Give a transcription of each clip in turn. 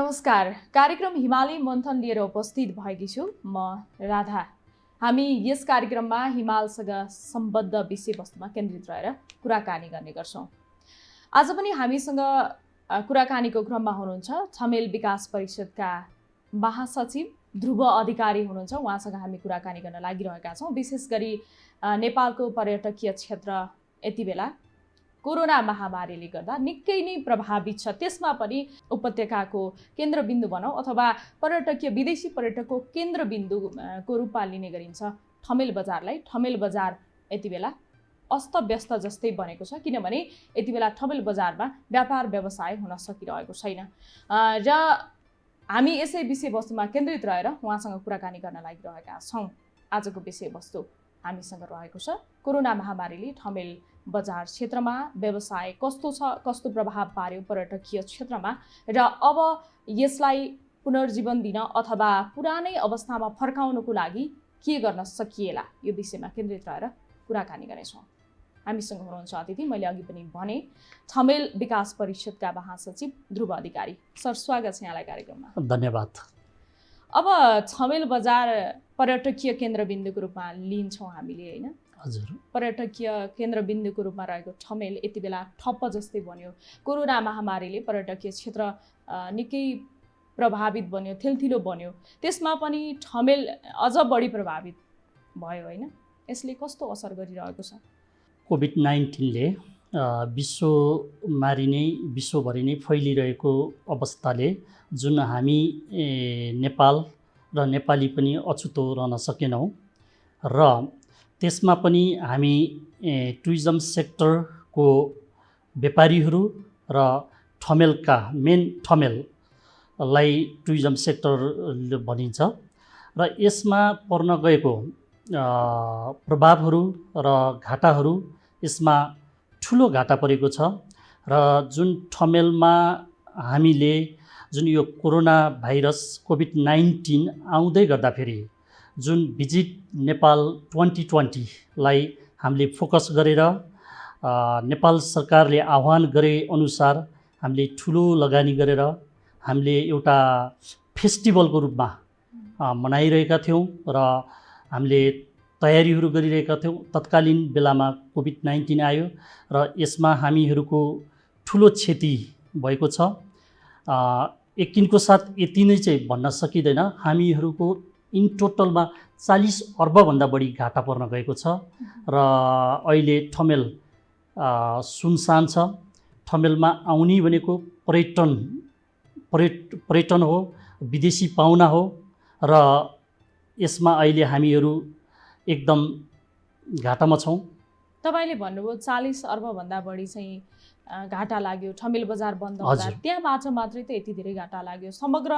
नमस्कार। कार्यक्रम हिमालय मन्थन लिएर उपस्थित भएकी छु म राधा। हामी यस कार्यक्रममा हिमालसँग सम्बद्ध विषयवस्तुमा केन्द्रित रहेर कुराकानी गर्ने गर्छौं। आज पनि हामीसँग कुराकानीको क्रममा हुनुहुन्छ छमेल विकास परिषदका महासचिव ध्रुव अधिकारी हुनुहुन्छ। उहाँसँग हामी कुराकानी गर्न लागिरहेका छौं। विशेष गरी नेपालको पर्यटकीय क्षेत्र यति बेला कोरोना महामारीले गर्दा निकै नै प्रभावित छ। त्यसमा पनि उपत्यकाको केन्द्रबिन्दु भनौं अथवा पर्यटकीय विदेशी पर्यटकको केन्द्रबिन्दुको रूपमा लिने गरिन्छ ठमेल बजारलाई। ठमेल बजार यति बेला अस्तव्यस्त जस्तै बनेको छ, किनभने यति बेला ठमेल बजारमा व्यापार व्यवसाय हुन सकिरहेको छैन। र हामी यसै विषयवस्तुमा केन्द्रित रहेर उहाँसँग कुराकानी गर्न लागिरहेका छौं। आजको विषयवस्तु हामीसँग रहेको छ कोरोना महामारीले ठमेल बजार क्षेत्रमा व्यवसाय कस्तो छ, कस्तो प्रभाव पार्यो पर्यटकीय क्षेत्रमा, र अब यसलाई पुनर्जीवन दिन अथवा पुरानै अवस्थामा फर्काउनको लागि के गर्न सकिएला, यो विषयमा केन्द्रित रहेर कुराकानी गर्नेछौँ। हामीसँग हुनुहुन्छ अतिथि, मैले अघि पनि भने, छमेल विकास परिषदका महासचिव ध्रुव अधिकारी। सर, स्वागत छ यहाँलाई कार्यक्रममा। धन्यवाद। अब छमेल बजार पर्यटकीय केन्द्रबिन्दुको रूपमा लिन्छौँ हामीले, होइन? हजुर। पर्यटकीय केन्द्रबिन्दुको रूपमा रहेको ठमेल यति बेला ठप्प जस्तै बन्यो। कोरोना महामारीले पर्यटकीय क्षेत्र निकै प्रभावित बन्यो, थिलथिलो बन्यो। त्यसमा पनि ठमेल अझ बढी प्रभावित भयो, होइन? यसले कस्तो असर गरिरहेको छ? कोभिड-19ले विश्वभरि नै फैलिरहेको अवस्थाले जुन हामी नेपाल र नेपाली पनि अछुतो रहन सकेनौँ, र त्यसमा पनि हामी टुरिज्म सेक्टरको व्यापारीहरू र ठमेलका मेन ठमेललाई टुरिज्म सेक्टर भनिन्छ, र यसमा पर्न गएको प्रभावहरू र घाटाहरू, यसमा ठुलो घाटा परेको छ। र जुन ठमेलमा हामीले जुन यो कोरोना भाइरस कोभिड-19 आउँदै गर्दाखेरि जुन भिजिट नेपाल 2020लाई हामीले फोकस गरेर नेपाल सरकारले आह्वान गरे अनुसार हामीले ठुलो लगानी गरेर हामीले एउटा फेस्टिभलको रूपमा मनाइरहेका थियौँ र हामीले तयारीहरू गरिरहेका थियौँ। तत्कालीन बेलामा कोभिड-19 आयो र यसमा हामीहरूको ठुलो क्षति भएको छ। यकिनको साथ यति नै चाहिँ भन्न सकिँदैन, हामीहरूको इन टोटलमा 40 अर्बभन्दा बढी घाटा पर्न गएको छ। र अहिले ठमेल सुनसान छ। ठमेलमा आउने भनेको पर्यटन हो, विदेशी पाहुना हो, र यसमा अहिले हामीहरू एकदम घाटामा छौँ। तपाईँले भन्नुभयो 40 अर्बभन्दा बढी चाहिँ घाटा लाग्यो ठमेल बजार बन्द हुँदा। त्यहाँबाट मात्रै त यति धेरै घाटा लाग्यो, समग्र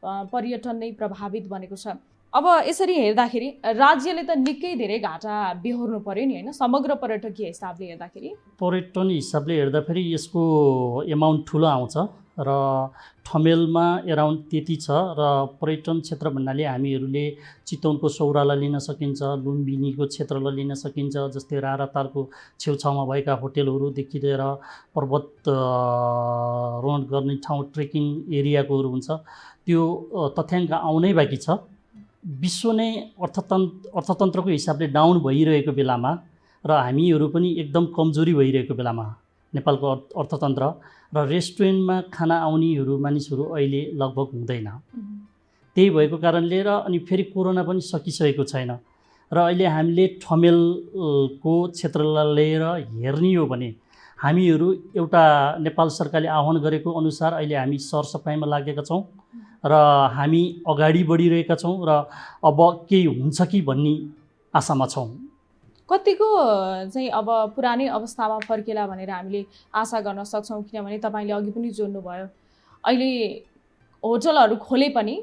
पर्यटन नै प्रभावित बनेको छ। अब यसरी हेर्दाखेरि राज्यले त निकै धेरै घाटा बेहोर्नु पर्यो नि, होइन? समग्र पर्यटकीय हिसाबले हेर्दाखेरि, पर्यटन हिसाबले हेर्दाखेरि यसको एमाउन्ट ठुलो आउँछ, र ठमेलमा एराउन्ड त्यति छ। र पर्यटन क्षेत्र भन्नाले हामीहरूले चितवनको सौरालाई लिन सकिन्छ, लुम्बिनीको क्षेत्रलाई लिन सकिन्छ, जस्तै रारातालको छेउछाउमा भएका होटेलहरूदेखि लिएर पर्वतारोहण गर्ने ठाउँ, ट्रेकिङ एरियाकोहरू हुन्छ, त्यो तथ्याङ्क आउनै बाँकी छ। विश्व नै अर्थतन्त्रको हिसाबले डाउन भइरहेको बेलामा र हामीहरू पनि एकदम कमजोरी भइरहेको बेलामा नेपालको अर्थतन्त्र र रेस्टुरेन्टमा खाना आउनेहरू मानिसहरू अहिले लगभग हुँदैन। त्यही भएको कारणले र अनि फेरि कोरोना पनि सकिसकेको छैन, र अहिले हामीले ठमेलको क्षेत्रलाई लिएर हेर्ने हो भने हामीहरू एउटा नेपाल सरकारले आह्वान गरेको अनुसार अहिले हामी सरसफाइमा लागेका छौँ र हामी अगाडि बढिरहेका छौँ, र अब केही हुन्छ कि भन्ने आशामा छौँ। कतिको चाहिँ अब पुरानै अवस्थामा फर्केला भनेर हामीले आशा गर्न सक्छौँ? किनभने तपाईँले अघि पनि जोड्नुभयो, अहिले होटलहरू खोले पनि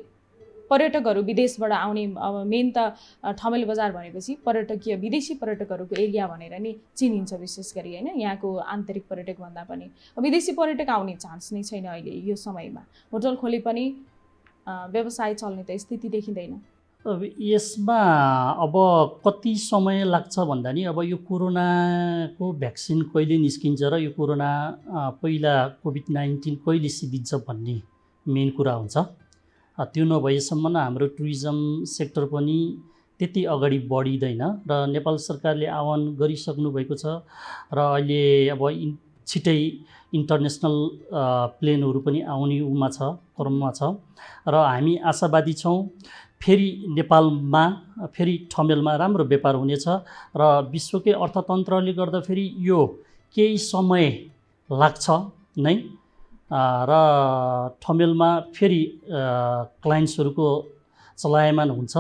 पर्यटकहरू विदेशबाट आउने, अब मेन त ठमेल बजार भनेपछि पर्यटकीय विदेशी पर्यटकहरूको एरिया भनेर नि चिनिन्छ विशेष गरी, होइन? यहाँको आन्तरिक पर्यटक भन्दा पनि विदेशी पर्यटक आउने चान्स नै छैन अहिले यो समयमा। होटल खोले पनि व्यवसाय चल्ने त स्थिति देखिँदैन। यसमा अब कति समय लाग्छ भन्दा नि, अब यो कोरोनाको भ्याक्सिन कहिले निस्किन्छ र यो कोरोना पहिला कोभिड-19 कहिले सिद्धिन्छ भन्ने मेन कुरा हुन्छ। त्यो नभएसम्म हाम्रो टुरिज्म सेक्टर पनि त्यति अगाडि बढिँदैन र नेपाल सरकारले आह्वान गरिसक्नु भएको छ र अहिले अब छिटै इन्टरनेसनल प्लेनहरू पनि आउने उमा छ, क्रममा छ र हामी आशावादी छौँ फेरि नेपालमा फेरि ठमेलमा राम्रो व्यापार हुनेछ र विश्वकै अर्थतन्त्रले गर्दाखेरि यो केही समय लाग्छ नै र ठमेलमा फेरि क्लाइन्ट्सहरूको चलायमान हुन्छ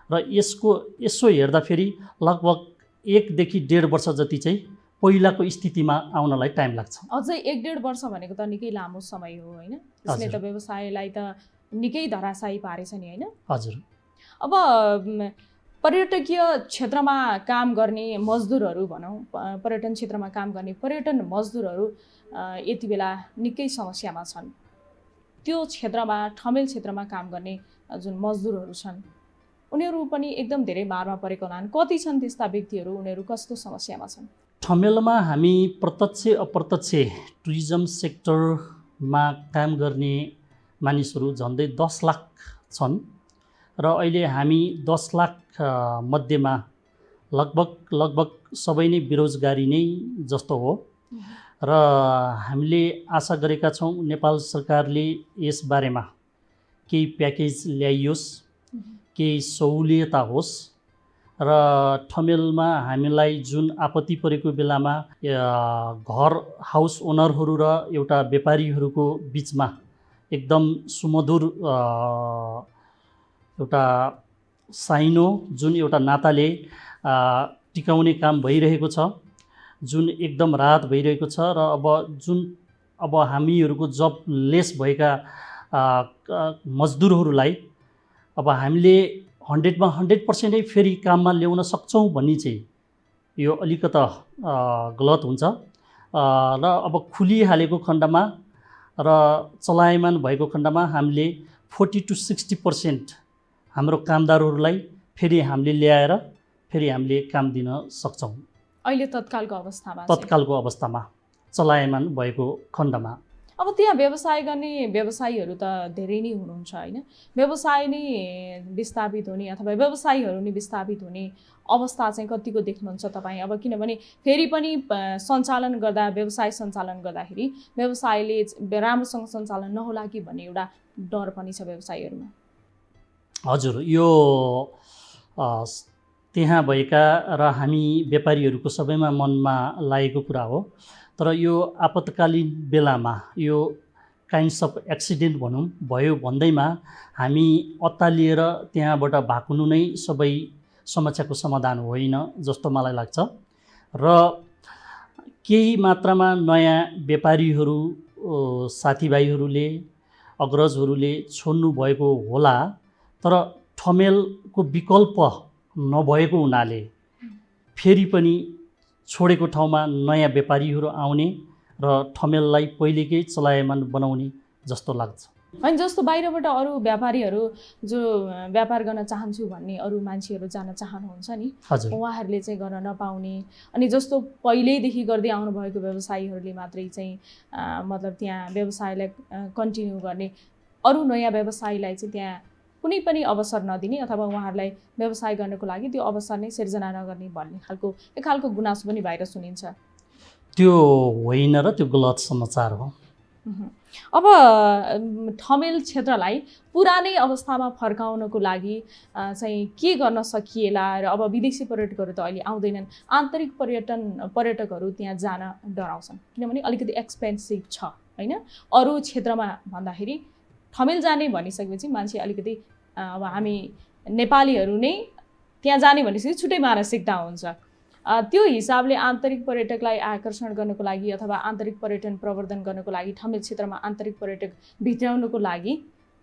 र यसो हेर्दाखेरि लगभग 1 देखि 1.5 वर्ष जति चाहिँ पहिलाको स्थितिमा आउनलाई टाइम लाग्छ। अझै 1-1.5 वर्ष भनेको त निकै लामो समय हो होइन? त्यसले त व्यवसायलाई त निकै धराशायी पारेछ नि होइन? हजुर। अब पर्यटकीय क्षेत्रमा काम गर्ने मजदुरहरू भनौँ, पर्यटन क्षेत्रमा काम गर्ने पर्यटन मजदुरहरू यति बेला निकै समस्यामा छन्। त्यो क्षेत्रमा ठमेल क्षेत्रमा काम गर्ने जुन मजदुरहरू छन् उनीहरू पनि एकदम धेरै मारमा परेका हुनान्। कति छन् त्यस्ता व्यक्तिहरू, उनीहरू कस्तो समस्यामा छन्? ठमेलमा हामी प्रत्यक्ष अप्रत्यक्ष टुरिज्म सेक्टरमा काम गर्ने मानिसहरू झन्डै 10 लाख छन् र अहिले हामी 10 लाख मध्येमा लगभग सबै नै बेरोजगारी नै जस्तो हो र हामीले आशा गरेका छौँ नेपाल सरकारले यस बारेमा केही प्याकेज ल्याइयोस्, केही सहुलियत होस् र ठमेलमा हामीलाई जुन आपत्ति परेको बेलामा घर हाउस ओनरहरू र एउटा व्यापारीहरूको बिचमा एकदम सुमधुर एउटा साइनो जुन एउटा नाताले टिकाउने काम भइरहेको छ, जुन एकदम राहत भइरहेको छ र अब हामीहरूको जब लेस भएका मजदुरहरूलाई अब हामीले 100मा 100% फेरि काममा ल्याउन सक्छौँ भन्ने चाहिँ यो अलिकता गलत हुन्छ र अब खुलिहालेको खण्डमा र चलायमान भएको खण्डमा हामीले 40 to 60% हाम्रो कामदारहरूलाई फेरि हामीले ल्याएर फेरि हामीले काम दिन सक्छौँ। अहिले तत्कालको अवस्थामा चलायमान भएको खण्डमा अब त्यहाँ व्यवसाय गर्ने व्यवसायीहरू त धेरै नै हुनुहुन्छ होइन? व्यवसाय नै विस्थापित हुने अथवा व्यवसायीहरू नै विस्थापित हुने अवस्था चाहिँ कतिको देख्नुहुन्छ तपाईँ? अब किनभने फेरि पनि व्यवसाय सञ्चालन गर्दाखेरि व्यवसायले राम्रोसँग सञ्चालन नहोला कि भन्ने एउटा डर पनि छ व्यवसायीहरूमा। हजुर, यो त्यहाँ भएका र हामी व्यापारीहरूको सबैमा मनमा लागेको कुरा हो। तर यो आपतकालीन बेलामा यो काइन्ड्स अफ एक्सिडेन्ट भनौँ भयो भन्दैमा हामी अत्तालिएर त्यहाँबाट भाग्नु नै सबै समस्याको समाधान होइन जस्तो मलाई लाग्छ र केही मात्रामा नयाँ व्यापारीहरू साथीभाइहरूले अग्रजहरूले छोड्नु भएको होला, तर ठमेलको विकल्प नभएको हुनाले फेरि पनि छोडेको ठाउँमा नयाँ व्यापारीहरू आउने र ठमेललाई पहिलेकै चलायमान बनाउने जस्तो लाग्छ। अनि जस्तो बाहिरबाट अरू व्यापारीहरू जो व्यापार गर्न चाहन्छु भन्ने अरू मान्छेहरू जान चाहनुहुन्छ नि, उहाँहरूले चाहिँ गर्न नपाउने, अनि जस्तो पहिल्यैदेखि गर्दै आउनुभएको व्यवसायीहरूले मात्रै चाहिँ मतलब त्यहाँ व्यवसायलाई कन्टिन्यू गर्ने, अरू नयाँ व्यवसायीलाई चाहिँ त्यहाँ कुनै पनि अवसर नदिने अथवा उहाँहरूलाई व्यवसाय गर्नको लागि त्यो अवसर नै सिर्जना नगर्ने भन्ने एक खालको गुनासो पनि बाहिर सुनिन्छ। त्यो होइन र त्यो गलत समाचार हो। अब ठमेल क्षेत्रलाई पुरानै अवस्थामा फर्काउनको लागि चाहिँ के गर्न सकिएला र अब विदेशी पर्यटकहरू त अहिले आउँदैनन्, आन्तरिक पर्यटकहरू त्यहाँ जान डराउँछन् किनभने अलिकति एक्सपेन्सिभ छ होइन? अरू क्षेत्रमा भन्दाखेरि ठमेल जाने भनिसकेपछि मान्छे अलिकति अब हामी नेपालीहरू नै त्यहाँ जाने भनिसकेपछि छुट्टै मानसिकता हुन्छ। त्यो हिसाबले आन्तरिक पर्यटकलाई आकर्षण गर्नको लागि अथवा आन्तरिक पर्यटन प्रवर्धन गर्नको लागि ठमेल क्षेत्रमा आन्तरिक पर्यटक भित्राउनको लागि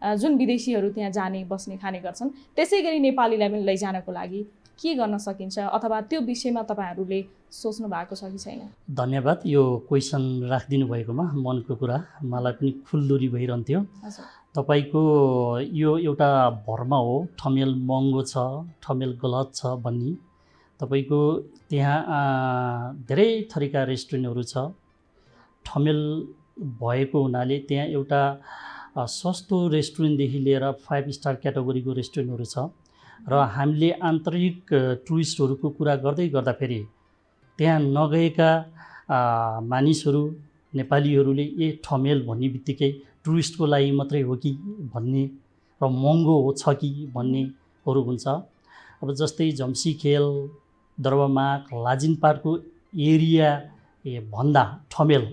जुन विदेशीहरू त्यहाँ जाने बस्ने खाने गर्छन् त्यसै गरी नेपालीलाई पनि लैजानको लागि के गर्न सकिन्छ अथवा त्यो विषयमा तपाईँहरूले सोच्नु भएको छ कि छैन? धन्यवाद यो क्वेसन राखिदिनु भएकोमा। मनको कुरा मलाई पनि खुल्दुरी भइरहन्थ्यो। तपाईँको यो एउटा भरमा हो ठमेल महँगो छ, ठमेल गलत छ भन्ने। तपाईँको त्यहाँ धेरै थरीका रेस्टुरेन्टहरू छ। ठमेल भएको हुनाले त्यहाँ एउटा सस्तो रेस्टुरेन्टदेखि लिएर 5 स्टार क्याटेगोरीको रेस्टुरेन्टहरू छ र हामीले आन्तरिक टुरिस्टहरूको कुरा गर्दै गर्दाखेरि त्यहाँ नगएका मानिसहरू नेपालीहरूले ठमेल भन्ने बित्तिकै टुरिस्टको लागि मात्रै हो कि भन्ने र महँगो छ कि भन्नेहरू हुन्छ। अब जस्तै झम्सीखेल, दरबामाक, लाजिनपाटको एरिया भन्दा ठमेल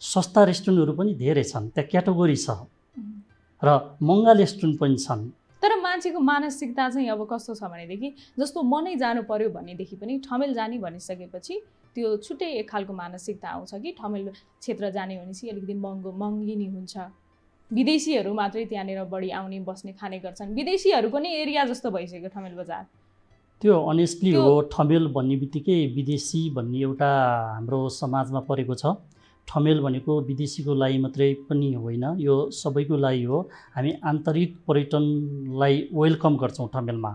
सस्ता रेस्टुरेन्टहरू पनि धेरै छन्, त्यहाँ क्याटेगोरी छ र महँगा रेस्टुरेन्ट पनि छन्। तर मान्छेको मानसिकता चाहिँ अब कस्तो छ भनेदेखि जस्तो म नै जानु पर्यो भनेदेखि पनि ठमेल जाने भनिसकेपछि त्यो छुट्टै एक खालको मानसिकता आउँछ कि ठमेल क्षेत्र जाने भनेपछि अलिकति महँगी हुन्छ। विदेशीहरू मात्रै त्यहाँनिर बढी आउने बस्ने खाने गर्छन्, विदेशीहरूको नै एरिया जस्तो भइसक्यो ठमेल बजार। त्यो अनेस्टली हो, ठमेल भन्ने बित्तिकै विदेशी भन्ने एउटा हाम्रो समाजमा परेको छ। ठमेल भनेको विदेशीको लागि मात्रै पनि होइन, यो सबैको लागि हो। हामी आन्तरिक पर्यटनलाई वेलकम गर्छौँ ठमेलमा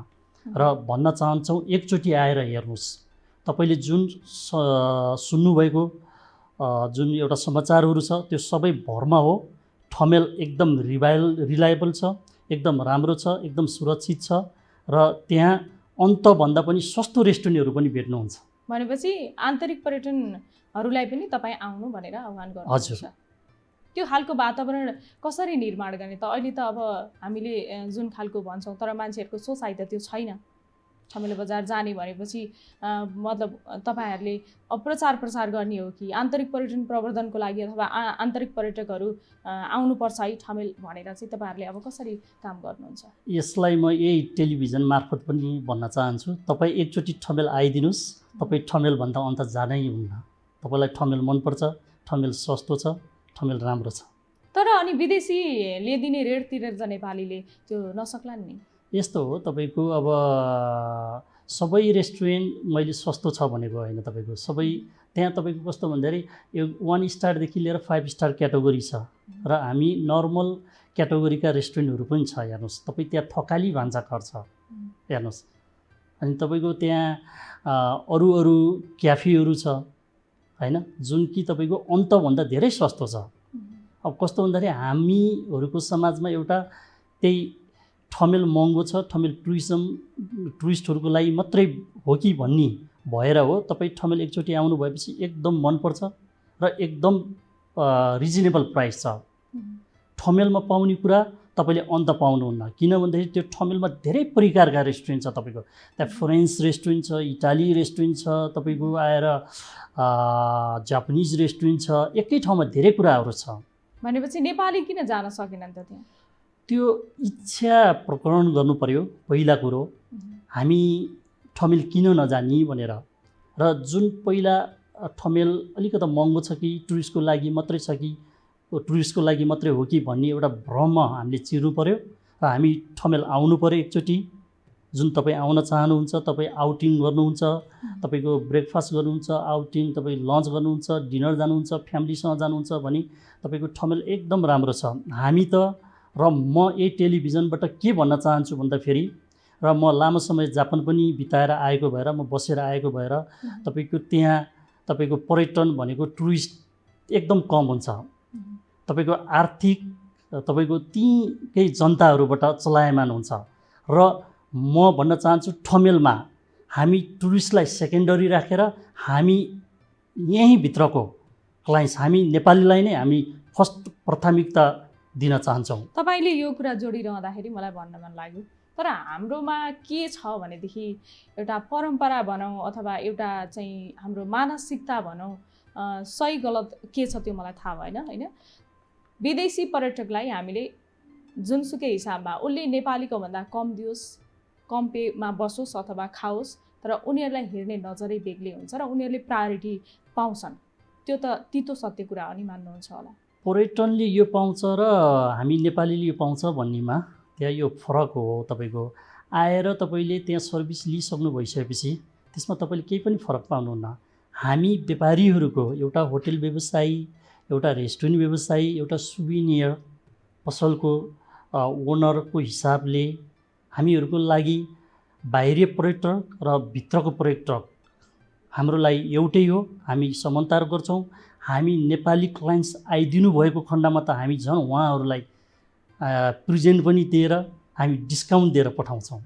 र भन्न चाहन्छौँ एकचोटि आएर हेर्नुहोस्। तपाईँले जुन सुन्नुभएको जुन एउटा समाचारहरू छ त्यो सबै भरमा हो। ठमेल एकदम रिलायबल छ, एकदम राम्रो छ, एकदम सुरक्षित छ र त्यहाँ अन्तभन्दा पनि सस्तो रेस्टुरेन्टहरू पनि भेट्नुहुन्छ। भनेपछि आन्तरिक पर्यटनहरूलाई पनि तपाईँ आउनु भनेर आह्वान गर्नुहुन्छ। त्यो खालको वातावरण कसरी निर्माण गर्ने त? अहिले त अब हामीले जुन खालको भन्छौँ तर मान्छेहरूको सोचाइ त त्यो छैन। ठमेल बजार जाने भनेपछि मतलब तपाईँहरूले प्रचार प्रसार गर्ने हो कि आन्तरिक पर्यटन प्रवर्धनको लागि अथवा आन्तरिक पर्यटकहरू आउनुपर्छ है ठमेल भनेर चाहिँ तपाईँहरूले अब कसरी काम गर्नुहुन्छ? यसलाई म यही टेलिभिजन मार्फत पनि भन्न चाहन्छु, तपाईँ एकचोटि ठमेल आइदिनुहोस्, तपाईँ ठमेलभन्दा अन्त जानै हुन्न। तपाईँलाई ठमेल मनपर्छ, ठमेल सस्तो छ, ठमेल राम्रो छ। तर अनि विदेशीले दिने रेट तिरेर नेपालीले त्यो नसक्लान् नि? यस्तो हो, तपाईँको अब सबै रेस्टुरेन्ट मैले सस्तो छ भनेको होइन। तपाईँको सबै त्यहाँ तपाईँको कस्तो भन्दाखेरि यो 1 स्टारदेखि लिएर 5 स्टार क्याटेगोरी छ र हामी नर्मल क्याटेगोरीका रेस्टुरेन्टहरू पनि छ। हेर्नुहोस्, तपाईँ त्यहाँ थकाली भान्साघर छ हेर्नुहोस्, अनि तपाईँको त्यहाँ अरू क्याफेहरू छ होइन, जुन कि तपाईँको अन्तभन्दा धेरै सस्तो छ। अब कस्तो भन्दाखेरि हामीहरूको समाजमा एउटा त्यही ठमेल महँगो छ, ठमेल टुरिस्टहरूको लागि मात्रै हो कि भन्ने भएर हो। तपाईँ ठमेल एकचोटि आउनु भएपछि एकदम मनपर्छ र एकदम रिजनेबल प्राइस छ। ठमेलमा पाउने कुरा तपाईँले अन्त पाउनुहुन्न, किन भन्दाखेरि त्यो ठमेलमा धेरै प्रकारका रेस्टुरेन्ट छ। तपाईँको त्यहाँ फ्रेन्च रेस्टुरेन्ट छ, इटाली रेस्टुरेन्ट छ, तपाईँको आएर जापानिज रेस्टुरेन्ट छ, एकै ठाउँमा धेरै कुराहरू छ। भनेपछि नेपाली किन जान सकेनन् त त्यहाँ? त्यो इच्छा प्रकरण गर्नु पर्यो पहिला कुरो, हामी ठमेल किन नजानी भनेर। र जुन पहिला ठमेल अलिकति महँगो छ कि टुरिस्टको लागि मात्रै छ कि टुरिस्टको लागि मात्रै हो कि भन्ने एउटा भ्रम हामीले चिर्नु पर्यो र हामी ठमेल आउनु पर्यो एकचोटि। जुन तपाईँ आउन चाहनुहुन्छ, तपाईँ आउटिङ गर्नुहुन्छ, तपाईँको ब्रेकफास्ट गर्नुहुन्छ, आउटिङ तपाईँ लन्च गर्नुहुन्छ, डिनर जानुहुन्छ, फ्यामिलीसँग जानुहुन्छ भने तपाईँको ठमेल एकदम राम्रो छ। हामी त र म यही टेलिभिजनबाट के भन्न चाहन्छु भन्दाखेरि, र म लामो समय जापान पनि बिताएर आएको भएर, म बसेर आएको भएर तपाईँको त्यहाँ तपाईँको पर्यटन भनेको टुरिस्ट एकदम कम हुन्छ। तपाईँको आर्थिक तपाईँको त्यहीँकै जनताहरूबाट चलायमान हुन्छ। र म भन्न चाहन्छु ठमेलमा हामी टुरिस्टलाई सेकेन्डरी राखेर हामी यहीँ भित्रको क्लाइन्ट्स, हामी नेपालीलाई नै हामी फर्स्ट प्राथमिकता दिन चाहन्छौँ। तपाईँले यो कुरा जोडिरहँदाखेरि मलाई भन्न मन लाग्यो, तर हाम्रोमा के छ भनेदेखि एउटा परम्परा भनौँ अथवा एउटा चाहिँ हाम्रो मानसिकता भनौँ, सही गलत के छ त्यो मलाई थाहा भएन होइन। विदेशी पर्यटकलाई हामीले जुनसुकै हिसाबमा उसले नेपालीको भन्दा कम दियोस्, कम पेमा बसोस् अथवा खाओस्, तर उनीहरूलाई हेर्ने नजरै बेग्लै हुन्छ र उनीहरूले प्रायोरिटी पाउँछन्। त्यो त तितो सत्य कुरा हो नि, मान्नुहुन्छ होला? पर्यटनले यो पाउँछ र हामी नेपालीले यो पाउँछ भन्नेमा त्यहाँ यो फरक हो। तपाईँको आएर तपाईँले त्यहाँ सर्भिस लिइसक्नु भइसकेपछि त्यसमा तपाईँले केही पनि फरक पाउनुहुन्न। हामी व्यापारीहरूको एउटा होटल व्यवसायी, एउटा रेस्टुरेन्ट व्यवसायी, एउटा सुभिनियर पसलको ओनरको हिसाबले हामीहरूको लागि बाहिरी पर्यटक र भित्रको पर्यटक हाम्रो लागि एउटै हो। हामी समानता गर्छौँ। हामी नेपाली क्लाइन्ट्स आइदिनु भएको खण्डमा त हामी झन् उहाँहरूलाई प्रेजेन्ट पनि दिएर हामी डिस्काउन्ट दिएर पठाउँछौँ।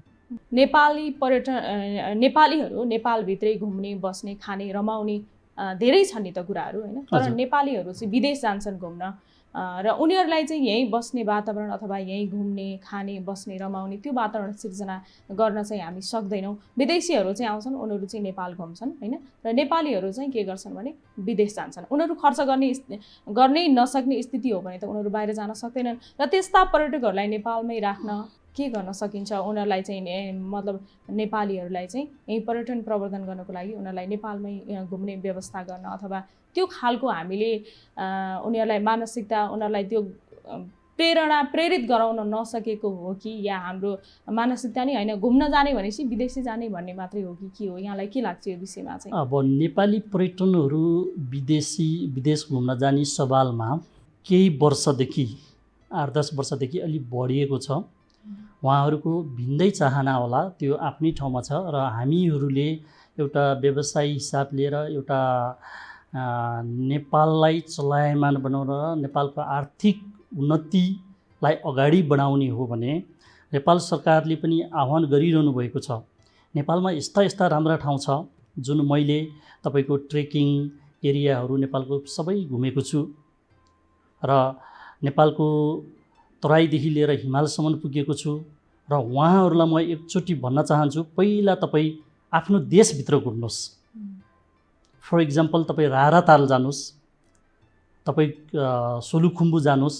नेपालीहरू नेपालभित्रै घुम्ने बस्ने खाने रमाउने धेरै छन् नि त कुराहरू होइन, तर हजुर। नेपालीहरू चाहिँ विदेश जान्छन् घुम्न र उनीहरूलाई चाहिँ यहीँ बस्ने वातावरण अथवा यहीँ घुम्ने खाने बस्ने रमाउने त्यो वातावरण सिर्जना गर्न चाहिँ हामी सक्दैनौँ। विदेशीहरू चाहिँ आउँछन्, उनीहरू चाहिँ नेपाल घुम्छन् होइन, र नेपालीहरू चाहिँ के गर्छन् भने विदेश जान्छन्। उनीहरू खर्च गर्नै नसक्ने स्थिति हो भने त उनीहरू बाहिर जान सक्दैनन् र त्यस्ता पर्यटकहरूलाई नेपालमै राख्न के गर्न सकिन्छ? उनीहरूलाई चाहिँ मतलब नेपालीहरूलाई चाहिँ यहीँ पर्यटन प्रवर्धन गर्नको लागि उनीहरूलाई नेपालमै घुम्ने व्यवस्था गर्न अथवा त्यो खालको हामीले उनीहरूलाई मानसिकता उनीहरूलाई त्यो प्रेरित गराउन नसकेको हो कि या हाम्रो मानसिकता नै होइन घुम्न जाने भनेपछि विदेशी जाने भन्ने मात्रै हो कि के हो? यहाँलाई के लाग्छ यो विषयमा चाहिँ? अब नेपाली पर्यटनहरू विदेश घुम्न जाने सवालमा केही वर्षदेखि 8-10 वर्षदेखि अलिक बढिएको छ। उहाँहरूको भिन्दै चाहना होला, त्यो आफ्नै ठाउँमा छ र हामीहरूले एउटा व्यवसाय हिसाब लिएर एउटा नेपाललाई चलायमान बनाउन नेपालको आर्थिक उन्नतिलाई अगाडि बढाउने हो भने नेपाल सरकारले पनि आह्वान गरिरहनु भएको छ। नेपालमा यस्ता राम्रा ठाउँ छ जुन मैले तपाईँको ट्रेकिङ एरियाहरू नेपालको सबै घुमेको छु र नेपालको तराईदेखि लिएर हिमालसम्म पुगेको छु र उहाँहरूलाई म एकचोटि भन्न चाहन्छु, पहिला तपाईँ आफ्नो देशभित्र घुम्नुहोस्। फर इक्जाम्पल तपाईँ राराताल जानुहोस्, तपाईँ सोलुखुम्बु जानुहोस्,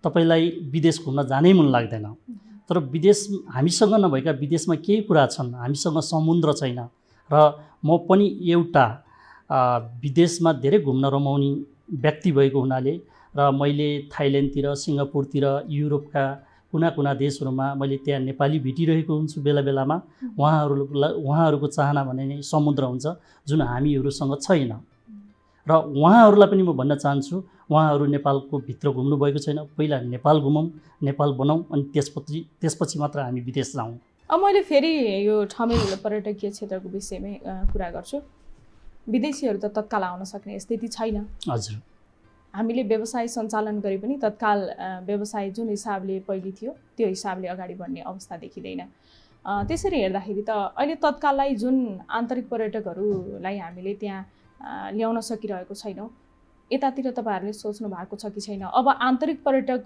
तपाईँलाई विदेश घुम्न जानै मन लाग्दैन। तर विदेश हामीसँग नभएका विदेशमा केही कुरा छन्, हामीसँग समुद्र छैन र म पनि एउटा विदेशमा धेरै घुम्न रमाउने व्यक्ति भएको हुनाले र मैले थाइल्यान्डतिर, सिङ्गापुरतिर, युरोपका कुना देशहरूमा मैले त्यहाँ नेपाली भेटिरहेको हुन्छु बेला बेलामा। उहाँहरूको चाहना भने समुद्र हुन्छ जुन हामीहरूसँग छैन र उहाँहरूलाई पनि म भन्न चाहन्छु, उहाँहरू नेपालको भित्र घुम्नु भएको छैन, पहिला नेपाल घुमौँ, नेपाल बनाऊँ अनि त्यसपछि मात्र हामी विदेश जाउँ। अब मैले फेरि यो ठमेल पर्यटकीय क्षेत्रको विषयमै कुरा गर्छु। विदेशीहरू त तत्काल आउन सक्ने स्थिति छैन। हजुर। हामीले व्यवसाय सञ्चालन गरे पनि तत्काल व्यवसाय जुन हिसाबले पहिले थियो त्यो हिसाबले अगाडि बढ्ने अवस्था देखिँदैन। त्यसरी हेर्दाखेरि त अहिले तत्काललाई जुन आन्तरिक पर्यटकहरूलाई हामीले त्यहाँ ल्याउन सकिरहेको छैनौँ, यतातिर तपाईँहरूले सोच्नु भएको छ कि छैन? अब आन्तरिक पर्यटक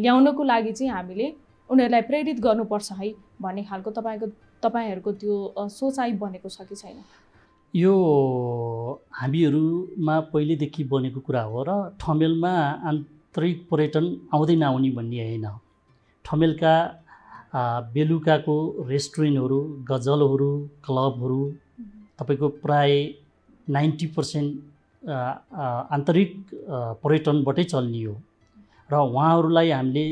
ल्याउनको लागि चाहिँ हामीले उनीहरूलाई प्रेरित गर्नुपर्छ है भन्ने खालको तपाईँहरूको त्यो सोचाइ बनेको छ कि छैन? यो हामीहरूमा पहिलेदेखि बनेको कुरा हो र ठमेलमा आन्तरिक पर्यटन आउँदै नआउने भन्ने होइन। ठमेलका बेलुकाको रेस्टुरेन्टहरू, गजलहरू, क्लबहरू तपाईँको प्राय 90% आन्तरिक पर्यटनबाटै चल्ने हो र उहाँहरूलाई हामीले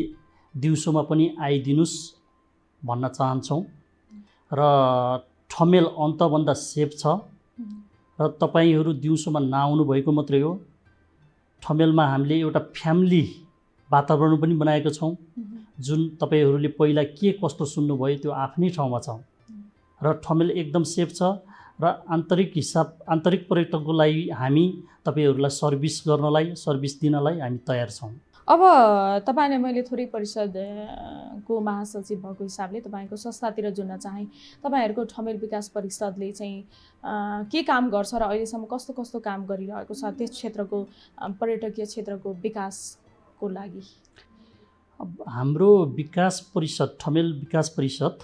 दिउँसोमा पनि आइदिनुहोस् भन्न चाहन्छौँ र ठमेल अन्तभन्दा सेफ छ र तपाईँहरू दिउँसोमा नआउनु भएको मात्रै हो। ठमेलमा हामीले एउटा फ्यामिली वातावरण पनि बनाएको छौँ जुन तपाईँहरूले पहिला के कस्तो सुन्नुभयो त्यो आफ्नै ठाउँमा छ र ठमेल एकदम सेफ छ र आन्तरिक पर्यटकको लागि हामी तपाईँहरूलाई सर्भिस दिनलाई हामी तयार छौँ। अब तपाईँले मैले थोरै परिषदको महासचिव भएको हिसाबले तपाईँको संस्थातिर जुन्न चाहेँ। तपाईँहरूको ठमेल विकास परिषदले चाहिँ के काम गर्छ र अहिलेसम्म कस्तो कस्तो काम गरिरहेको छ त्यस क्षेत्रको पर्यटकीय क्षेत्रको विकासको लागि? अब हाम्रो विकास परिषद, ठमेल विकास परिषद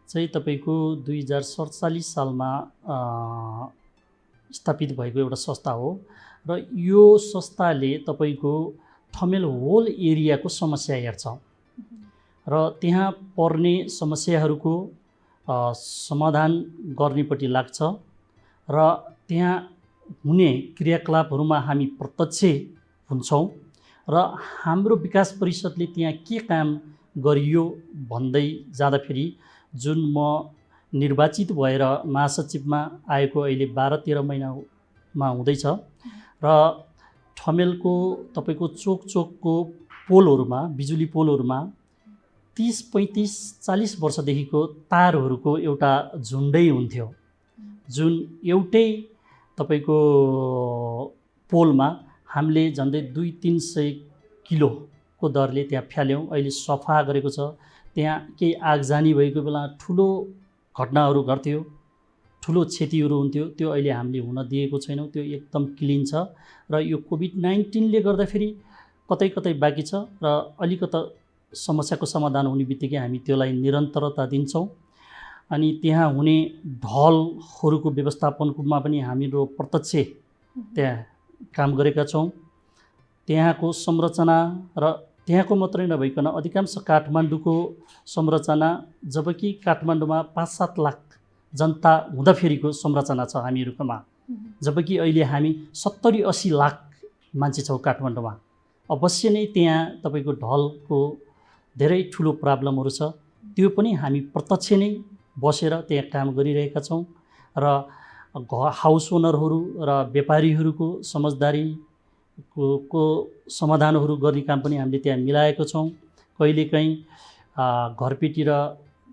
चाहिँ तपाईँको 2047 सालमा स्थापित भएको एउटा संस्था हो र यो संस्थाले तपाईँको ठमेल होल एरियाको समस्या हेर्छ र त्यहाँ पर्ने समस्याहरूको समाधान गर्नेपट्टि लाग्छ र त्यहाँ हुने क्रियाकलापहरूमा हामी प्रत्यक्ष हुन्छौँ र हाम्रो विकास परिषदले त्यहाँ के काम गरियो भन्दै जाँदाखेरि जुन म निर्वाचित भएर महासचिवमा आएको अहिले 12-13 महिनामा हुँदैछ र ठमेलको तपाईँको चोकको पोलहरूमा, बिजुली पोलहरूमा 30-35-40 वर्षदेखिको तारहरूको एउटा झुन्डै हुन्थ्यो जुन एउटै तपाईँको पोलमा हामीले झन्डै 200-300 किलोको को दरले त्यहाँ फ्याल्यौँ। अहिले सफा गरेको छ। त्यहाँ केही आगजानी भएको बेला ठुलो घटनाहरू घट्थ्यो, ठुलो क्षतिहरू हुन्थ्यो, त्यो अहिले हामीले हुन दिएको छैनौँ। त्यो एकदम क्लिन छ र यो कोभिड-19ले गर्दाखेरि कतै कतै बाँकी छ र अलिकता समस्याको समाधान हुने बित्तिकै हामी त्यसलाई निरन्तरता दिन्छौँ। अनि त्यहाँ हुने ढलहरूको व्यवस्थापनमा पनि हामीहरू प्रत्यक्ष त्यहाँ काम गरेका छौँ। त्यहाँको संरचना र त्यहाँको मात्रै नभइकन अधिकांश काठमाडौँको संरचना, जबकि काठमाडौँमा 5-7 लाख जनता हुँदाफेरिको संरचना छ हामीहरूकोमा, जबकि अहिले हामी 70-80 लाख मान्छे छौँ काठमाडौँमा। अवश्य नै त्यहाँ तपाईँको ढलको धेरै ठुलो प्रब्लमहरू छ। त्यो पनि हामी प्रत्यक्ष नै बसेर त्यहाँ काम गरिरहेका छौँ र हाउस ओनरहरू र व्यापारीहरूको समझदारीको समाधानहरू गर्ने काम पनि हामीले त्यहाँ मिलाएको छौँ। कहिलेकाहीँ घरपेटी र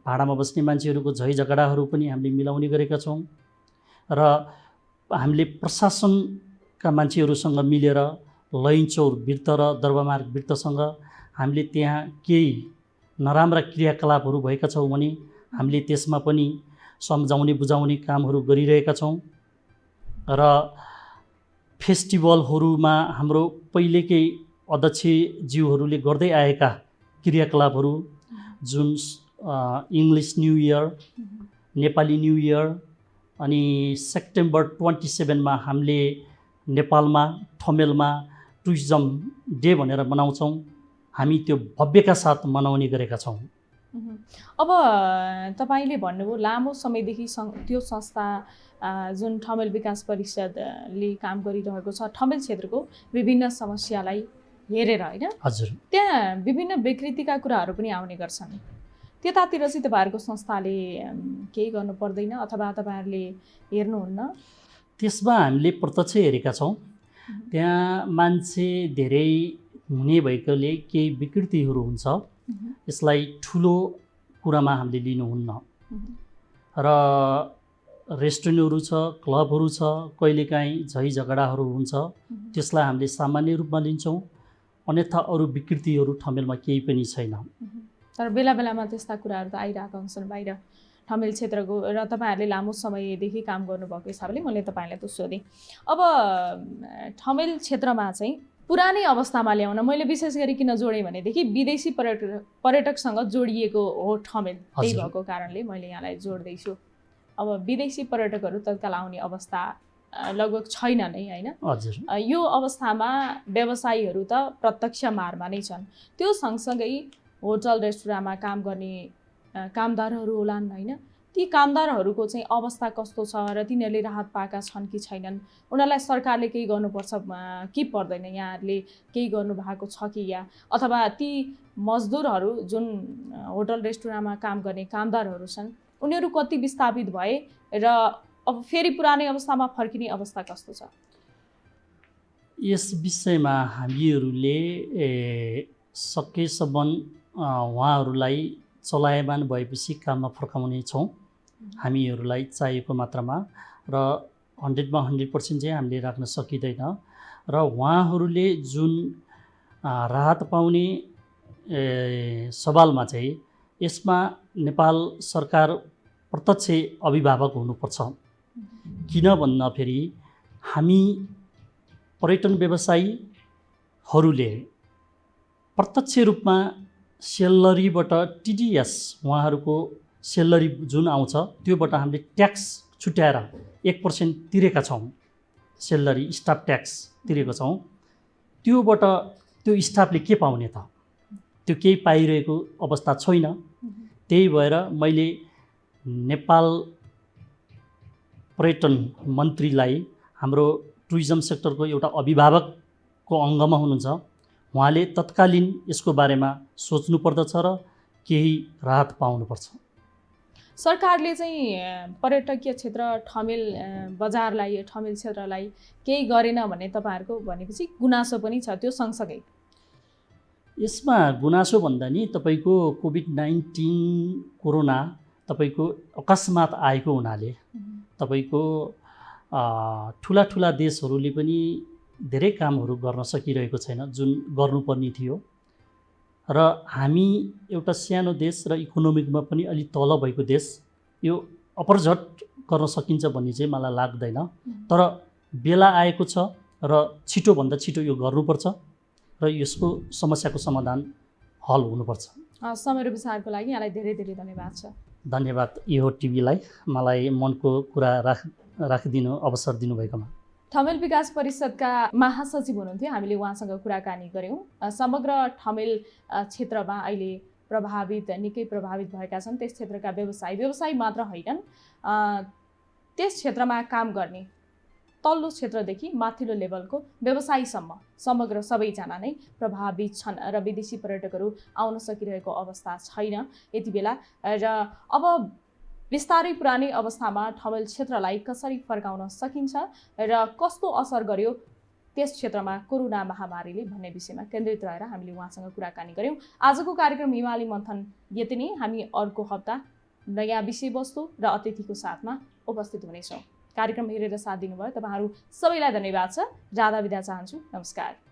भाडामा बस्ने मान्छेहरूको झैझगडाहरू पनि हामीले मिलाउने गरेका छौँ र हामीले प्रशासनका मान्छेहरूसँग मिलेर लैनचौर वृत्त र दरबारमार्ग वृत्तसँग हामीले त्यहाँ केही नराम्रा क्रियाकलापहरू भएका छौँ भने हामीले त्यसमा पनि सम्झाउने बुझाउने कामहरू गरिरहेका छौँ र फेस्टिभलहरूमा हाम्रो पहिलेकै अध्यक्षज्यूहरूले गर्दै आएका क्रियाकलापहरू जुन English new year, Nepali new year अनि सेप्टेम्बर 27 हामीले नेपालमा ठमेलमा टुरिज्म डे भनेर मनाउँछौँ। हामी त्यो भव्यका साथ मनाउने गरेका छौँ। अब तपाईँले भन्नुभयो लामो समयदेखि त्यो संस्था जुन ठमेल विकास परिषदले काम गरिरहेको छ ठमेल क्षेत्रको विभिन्न समस्यालाई हेरेर, होइन? हजुर। त्यहाँ विभिन्न विकृतिका कुराहरू पनि आउने गर्छन्। त्यतातिर चाहिँ तपाईँहरूको संस्थाले केही गर्नु पर्दैन अथवा तपाईँहरूले हेर्नुहुन्न? त्यसमा हामीले प्रत्यक्ष हेरेका छौँ। त्यहाँ मान्छे धेरै हुने भएकोले केही विकृतिहरू हुन्छ। यसलाई ठुलो कुरामा हामीले लिनुहुन्न र रेस्टुरेन्टहरू छ, क्लबहरू छ, कहिलेकाहीँ झैझगडाहरू हुन्छ, त्यसलाई हामीले सामान्य रूपमा लिन्छौँ। अन्यथा अरू विकृतिहरू ठमेलमा केही पनि छैन। तर बेला बेलामा त्यस्ता कुराहरू त आइरहेका हुन्छन् बाहिर ठमेल क्षेत्रको, र तपाईँहरूले लामो समयदेखि काम गर्नुभएको हिसाबले मैले तपाईँलाई त सोधेँ। अब ठमेल क्षेत्रमा चाहिँ पुरानै अवस्थामा ल्याउन मैले विशेष गरी किन जोडेँ भनेदेखि विदेशी पर्यटकसँग जोडिएको हो ठमेल, त्यही भएको कारणले मैले यहाँलाई जोड्दैछु। अब विदेशी पर्यटकहरू तत्काल आउने अवस्था लगभग छैन नै, होइन? हजुर। यो अवस्थामा व्यवसायीहरू त प्रत्यक्ष मारमा नै छन्। त्यो सँगसँगै होटल रेस्टुरेन्टमा काम गर्ने कामदारहरू होलान्, होइन? ती कामदारहरूको चाहिँ अवस्था कस्तो छ र तिनीहरूले राहत पाएका छन् कि छैनन्? उनीहरूलाई सरकारले केही गर्नुपर्छ कि पर्दैन? यहाँहरूले केही गर्नुभएको छ कि, या अथवा ती मजदुरहरू जुन होटल रेस्टुरेन्टमा काम गर्ने कामदारहरू छन् उनीहरू कति विस्थापित भए र अब फेरि पुरानै अवस्थामा फर्किने अवस्था कस्तो छ? यस विषयमा हामीहरूले सकेसम्म उहाँहरूलाई चलायमान भएपछि काममा फर्काउने छौँ। हामीहरूलाई चाहिएको मात्रामा र 100मा 100% चाहिँ हामीले राख्न सकिँदैन र उहाँहरूले जुन राहत पाउने सवालमा चाहिँ यसमा नेपाल सरकार प्रत्यक्ष अभिभावक हुनुपर्छ। किन भन्दाखेरि हामी पर्यटन व्यवसायीहरूले प्रत्यक्ष रूपमा सेलरीबाट टिडिएस उहाँहरूको सेलरी जुन आउँछ त्योबाट हामीले ट्याक्स छुट्याएर 1% तिरेका छौँ। सेलरी स्टाफ ट्याक्स तिरेको छौँ। त्योबाट त्यो स्टाफले के पाउने त? त्यो केही पाइरहेको अवस्था छैन। त्यही भएर मैले नेपाल पर्यटन मन्त्रीलाई, हाम्रो टुरिज्म सेक्टरको एउटा अभिभावकको अङ्गमा हुनुहुन्छ, उहाँले तत्कालीन यसको बारेमा सोच्नुपर्दछ र केही राहत पाउनुपर्छ। सरकारले चाहिँ पर्यटकीय क्षेत्र ठमेल बजारलाई, ठमेल क्षेत्रलाई केही गरेन भने तपाईँहरूको भनेपछि गुनासो पनि छ त्यो सँगसँगै? यसमा गुनासो भन्दा नि तपाईँको कोभिड-19 कोरोना तपाईँको अकस्मात आएको हुनाले तपाईँको ठुला ठुला देशहरूले पनि धेरै कामहरू गर्न सकिरहेको छैन जुन गर्नुपर्ने थियो। र हामी एउटा सानो देश र इकोनोमिकमा पनि अलि तल भएको देश, यो अपरझट गर्न सकिन्छ भन्ने चाहिँ मलाई लाग्दैन। तर बेला आएको छ र छिटोभन्दा छिटो यो गर्नुपर्छ र यसको समस्याको समाधान हल हुनुपर्छ। समय र विचारको लागि यहाँलाई धेरै धेरै धन्यवाद छ। धन्यवाद यो टिभीलाई मलाई मनको कुरा राखिदिनु अवसर दिनुभएकोमा। ठमेल विकास परिषदका महासचिव हुनुहुन्थ्यो, हामीले उहाँसँग कुराकानी गऱ्यौँ। समग्र ठमेल क्षेत्रमा अहिले निकै प्रभावित भएका छन् त्यस क्षेत्रका व्यवसायी मात्र होइनन्, त्यस क्षेत्रमा काम गर्ने तल्लो क्षेत्रदेखि माथिल्लो लेभलको व्यवसायीसम्म समग्र सबैजना नै प्रभावित छन् र विदेशी पर्यटकहरू आउन सकिरहेको अवस्था छैन यति बेला। र अब बिस्तारै पुरानै अवस्थामा ठमेल क्षेत्रलाई कसरी फर्काउन सकिन्छ र कस्तो असर गर्यो त्यस क्षेत्रमा कोरोना महामारीले भन्ने विषयमा केन्द्रित रहेर हामीले उहाँसँग कुराकानी गऱ्यौँ। आजको कार्यक्रम हिमाली मन्थन यति नै। हामी अर्को हप्ता नयाँ विषयवस्तु र अतिथिको साथमा उपस्थित हुनेछौँ। कार्यक्रम हेरेर साथ दिनुभयो तपाईँहरू सबैलाई धन्यवाद छ। जाँदा बिदा चाहन्छु। नमस्कार।